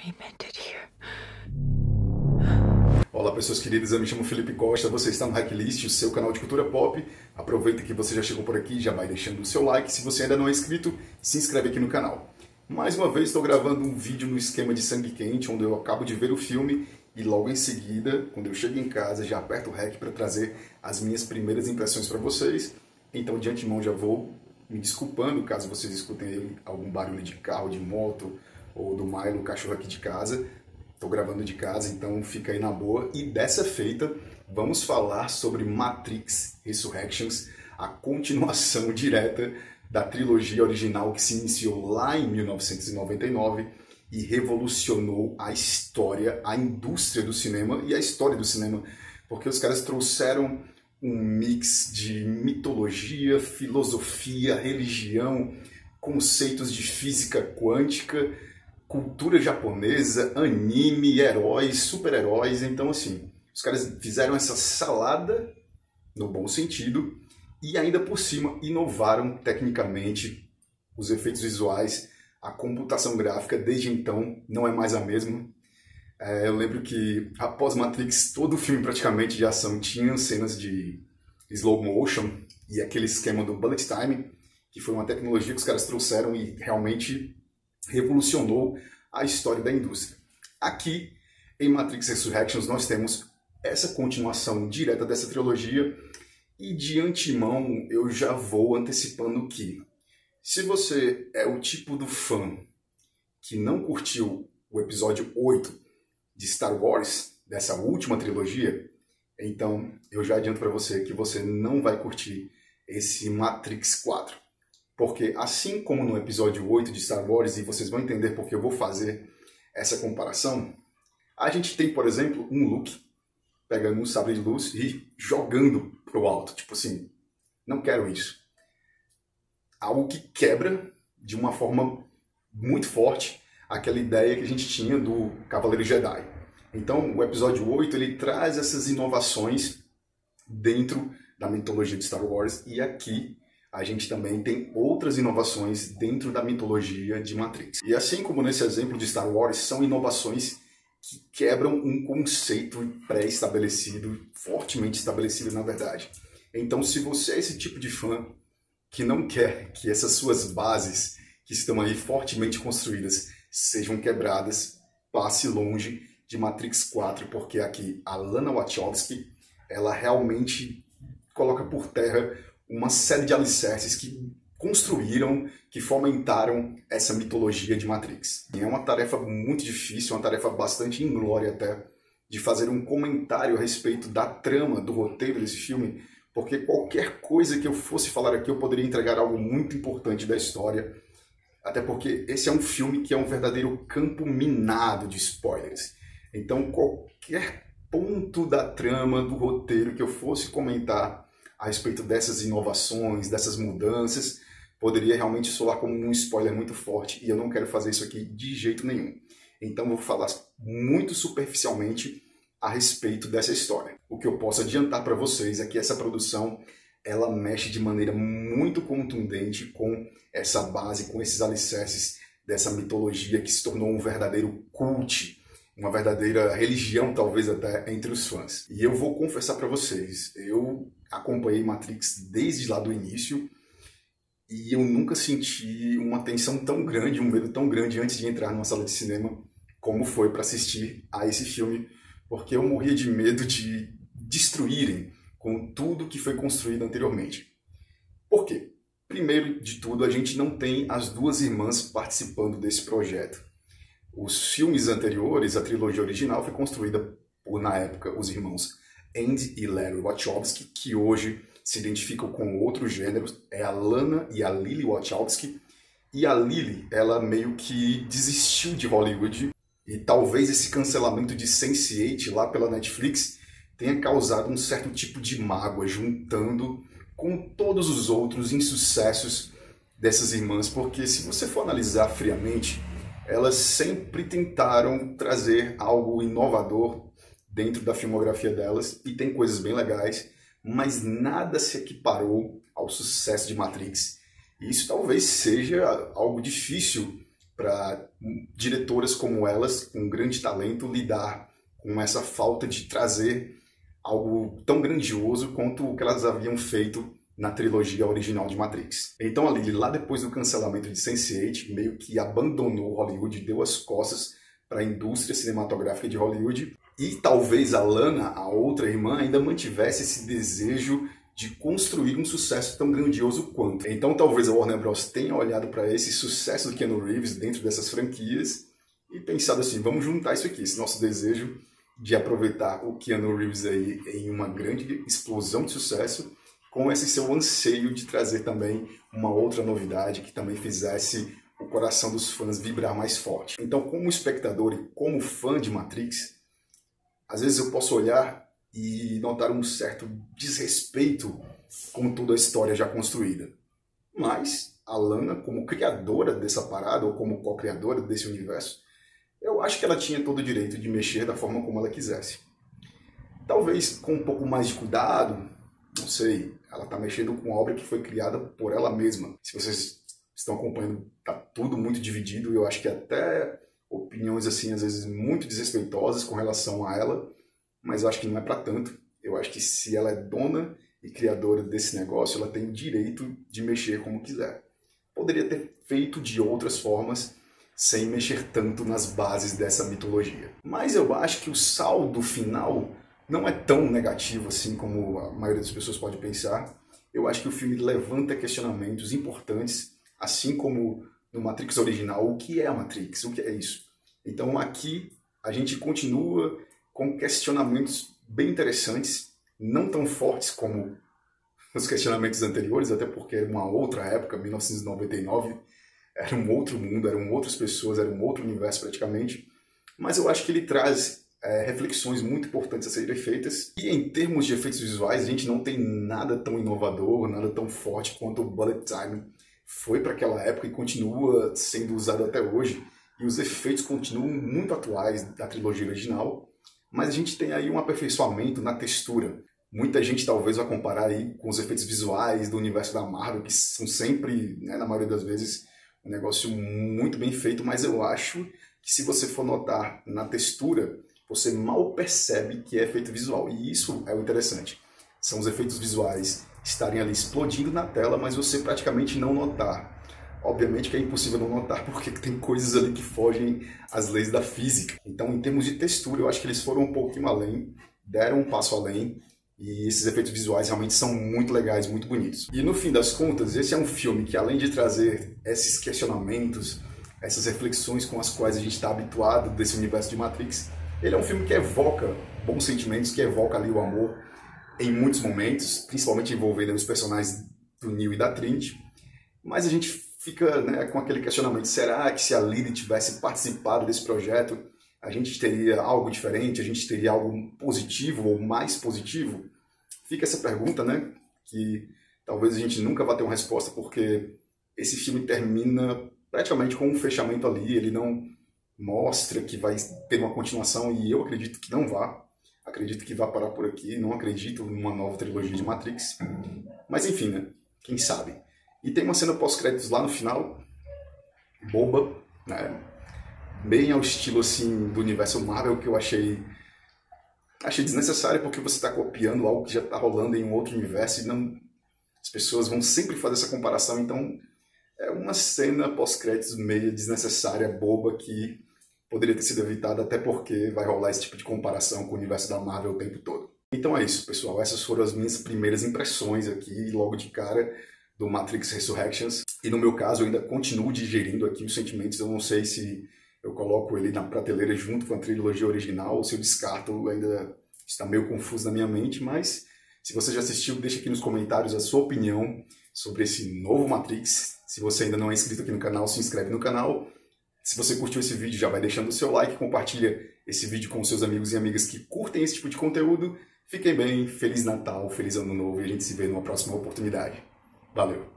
he meant it here. Olá pessoas queridas, eu me chamo Felipe Costa, você está no Hacklist, o seu canal de cultura pop. Aproveita que você já chegou por aqui, já vai deixando o seu like. Se você ainda não é inscrito, se inscreve aqui no canal. Mais uma vez estou gravando um vídeo no esquema de sangue quente, onde eu acabo de ver o filme e logo em seguida, quando eu chego em casa, já aperto o REC para trazer as minhas primeiras impressões para vocês. Então de antemão já vou me desculpando caso vocês escutem algum barulho de carro, de moto ou do Milo, o cachorro aqui de casa. Estou gravando de casa, então fica aí na boa. E dessa feita, vamos falar sobre Matrix Resurrections, a continuação direta da trilogia original que se iniciou lá em 1999 e revolucionou a história, a indústria do cinema e a história do cinema, porque os caras trouxeram um mix de mitologia, filosofia, religião, conceitos de física quântica, cultura japonesa, anime, heróis, super-heróis. Então, assim, os caras fizeram essa salada, no bom sentido, e ainda por cima inovaram tecnicamente os efeitos visuais, a computação gráfica desde então não é mais a mesma. Eu lembro que após Matrix, todo o filme praticamente de ação tinha cenas de slow motion e aquele esquema do bullet time, que foi uma tecnologia que os caras trouxeram e realmente revolucionou a história da indústria. Aqui, em Matrix Resurrections, nós temos essa continuação direta dessa trilogia e de antemão eu já vou antecipando que, se você é o tipo do fã que não curtiu o episódio 8 de Star Wars, dessa última trilogia, então eu já adianto para você que você não vai curtir esse Matrix 4. Porque assim como no episódio 8 de Star Wars, e vocês vão entender porque eu vou fazer essa comparação, a gente tem, por exemplo, um Luke pegando um sabre de luz e jogando pro alto. Tipo assim, não quero isso. Algo que quebra de uma forma muito forte aquela ideia que a gente tinha do Cavaleiro Jedi. Então, o episódio 8 ele traz essas inovações dentro da mitologia de Star Wars, e aqui a gente também tem outras inovações dentro da mitologia de Matrix. E assim como nesse exemplo de Star Wars, são inovações que quebram um conceito pré-estabelecido, fortemente estabelecido na verdade. Então, se você é esse tipo de fã que não quer que essas suas bases, que estão aí fortemente construídas, sejam quebradas, passe longe de Matrix 4, porque aqui a Lana Wachowski, ela realmente coloca por terra uma série de alicerces que construíram, que fomentaram essa mitologia de Matrix. E é uma tarefa muito difícil, uma tarefa bastante inglória até, de fazer um comentário a respeito da trama, do roteiro desse filme, porque qualquer coisa que eu fosse falar aqui eu poderia entregar algo muito importante da história, até porque esse é um filme que é um verdadeiro campo minado de spoilers. Então qualquer ponto da trama, do roteiro que eu fosse comentar a respeito dessas inovações, dessas mudanças, poderia realmente soar como um spoiler muito forte, e eu não quero fazer isso aqui de jeito nenhum. Então eu vou falar muito superficialmente a respeito dessa história. O que eu posso adiantar para vocês é que essa produção ela mexe de maneira muito contundente com essa base, com esses alicerces dessa mitologia que se tornou um verdadeiro cult, uma verdadeira religião, talvez até, entre os fãs. E eu vou confessar para vocês, eu acompanhei Matrix desde lá do início e eu nunca senti uma tensão tão grande, um medo tão grande antes de entrar numa sala de cinema como foi para assistir a esse filme, porque eu morria de medo de destruírem com tudo que foi construído anteriormente. Por quê? Primeiro de tudo, a gente não tem as duas irmãs participando desse projeto. Os filmes anteriores, a trilogia original, foi construída por, na época, os irmãos Andy e Larry Wachowski, que hoje se identificam com outros gêneros, é a Lana e a Lily Wachowski. E a Lily, ela meio que desistiu de Hollywood, e talvez esse cancelamento de Sense8 lá pela Netflix tenha causado um certo tipo de mágoa, juntando com todos os outros insucessos dessas irmãs, porque se você for analisar friamente, elas sempre tentaram trazer algo inovador dentro da filmografia delas, e tem coisas bem legais, mas nada se equiparou ao sucesso de Matrix. E isso talvez seja algo difícil para diretoras como elas, com grande talento, lidar com essa falta de trazer algo tão grandioso quanto o que elas haviam feito na trilogia original de Matrix. Então a Lily, lá depois do cancelamento de Sense8, meio que abandonou Hollywood, deu as costas para a indústria cinematográfica de Hollywood, e talvez a Lana, a outra irmã, ainda mantivesse esse desejo de construir um sucesso tão grandioso quanto. Então talvez a Warner Bros. Tenha olhado para esse sucesso do Keanu Reeves dentro dessas franquias e pensado assim, vamos juntar isso aqui, esse nosso desejo de aproveitar o Keanu Reeves aí em uma grande explosão de sucesso, com esse seu anseio de trazer também uma outra novidade que também fizesse o coração dos fãs vibrar mais forte. Então, como espectador e como fã de Matrix, às vezes eu posso olhar e notar um certo desrespeito com toda a história já construída. Mas a Lana, como criadora dessa parada, ou como co-criadora desse universo, eu acho que ela tinha todo o direito de mexer da forma como ela quisesse. Talvez com um pouco mais de cuidado, não sei, ela está mexendo com uma obra que foi criada por ela mesma. Se vocês estão acompanhando, tá tudo muito dividido, e eu acho que até opiniões assim, às vezes muito desrespeitosas com relação a ela, mas eu acho que não é para tanto. Eu acho que se ela é dona e criadora desse negócio, ela tem o direito de mexer como quiser. Poderia ter feito de outras formas, sem mexer tanto nas bases dessa mitologia. Mas eu acho que o saldo final não é tão negativo assim como a maioria das pessoas pode pensar. Eu acho que o filme levanta questionamentos importantes, assim como no Matrix original, o que é a Matrix? O que é isso? Então aqui a gente continua com questionamentos bem interessantes, não tão fortes como os questionamentos anteriores, até porque era uma outra época, 1999, era um outro mundo, eram outras pessoas, era um outro universo praticamente, mas eu acho que ele traz reflexões muito importantes a serem feitas, e em termos de efeitos visuais, a gente não tem nada tão inovador, nada tão forte quanto o Bullet Time foi para aquela época e continua sendo usado até hoje, e os efeitos continuam muito atuais da trilogia original, mas a gente tem aí um aperfeiçoamento na textura. Muita gente talvez vai comparar aí com os efeitos visuais do universo da Marvel, que são sempre, né, na maioria das vezes, um negócio muito bem feito, mas eu acho que se você for notar na textura, você mal percebe que é efeito visual. E isso é o interessante. São os efeitos visuais estarem ali explodindo na tela, mas você praticamente não notar. Obviamente que é impossível não notar, porque tem coisas ali que fogem às leis da física. Então, em termos de textura, eu acho que eles foram um pouquinho além, deram um passo além, e esses efeitos visuais realmente são muito legais, muito bonitos. E no fim das contas, esse é um filme que, além de trazer esses questionamentos, essas reflexões com as quais a gente está habituado desse universo de Matrix, ele é um filme que evoca bons sentimentos, que evoca ali o amor em muitos momentos, principalmente envolvendo os personagens do Neo e da Trinity, mas a gente fica, né, com aquele questionamento, será que se a Lily tivesse participado desse projeto, a gente teria algo diferente, a gente teria algo positivo ou mais positivo? Fica essa pergunta, né, que talvez a gente nunca vá ter uma resposta, porque esse filme termina praticamente com um fechamento ali, ele não mostra que vai ter uma continuação, e eu acredito que não vá. Acredito que vá parar por aqui, não acredito numa nova trilogia de Matrix. Mas enfim, né, quem sabe. E tem uma cena pós-créditos lá no final, boba, né, bem ao estilo assim do universo Marvel, que eu achei desnecessário, porque você está copiando algo que já está rolando em um outro universo, e não, as pessoas vão sempre fazer essa comparação. Então é uma cena pós-créditos meio desnecessária, boba, que poderia ter sido evitada, até porque vai rolar esse tipo de comparação com o universo da Marvel o tempo todo. Então é isso, pessoal, essas foram as minhas primeiras impressões aqui, logo de cara, do Matrix Resurrections. E no meu caso, eu ainda continuo digerindo aqui os sentimentos. Eu não sei se eu coloco ele na prateleira junto com a trilogia original, ou se eu descarto, ainda está meio confuso na minha mente. Mas se você já assistiu, deixa aqui nos comentários a sua opinião sobre esse novo Matrix. Se você ainda não é inscrito aqui no canal, se inscreve no canal. Se você curtiu esse vídeo, já vai deixando o seu like, compartilha esse vídeo com seus amigos e amigas que curtem esse tipo de conteúdo. Fiquem bem, Feliz Natal, Feliz Ano Novo, e a gente se vê numa próxima oportunidade. Valeu!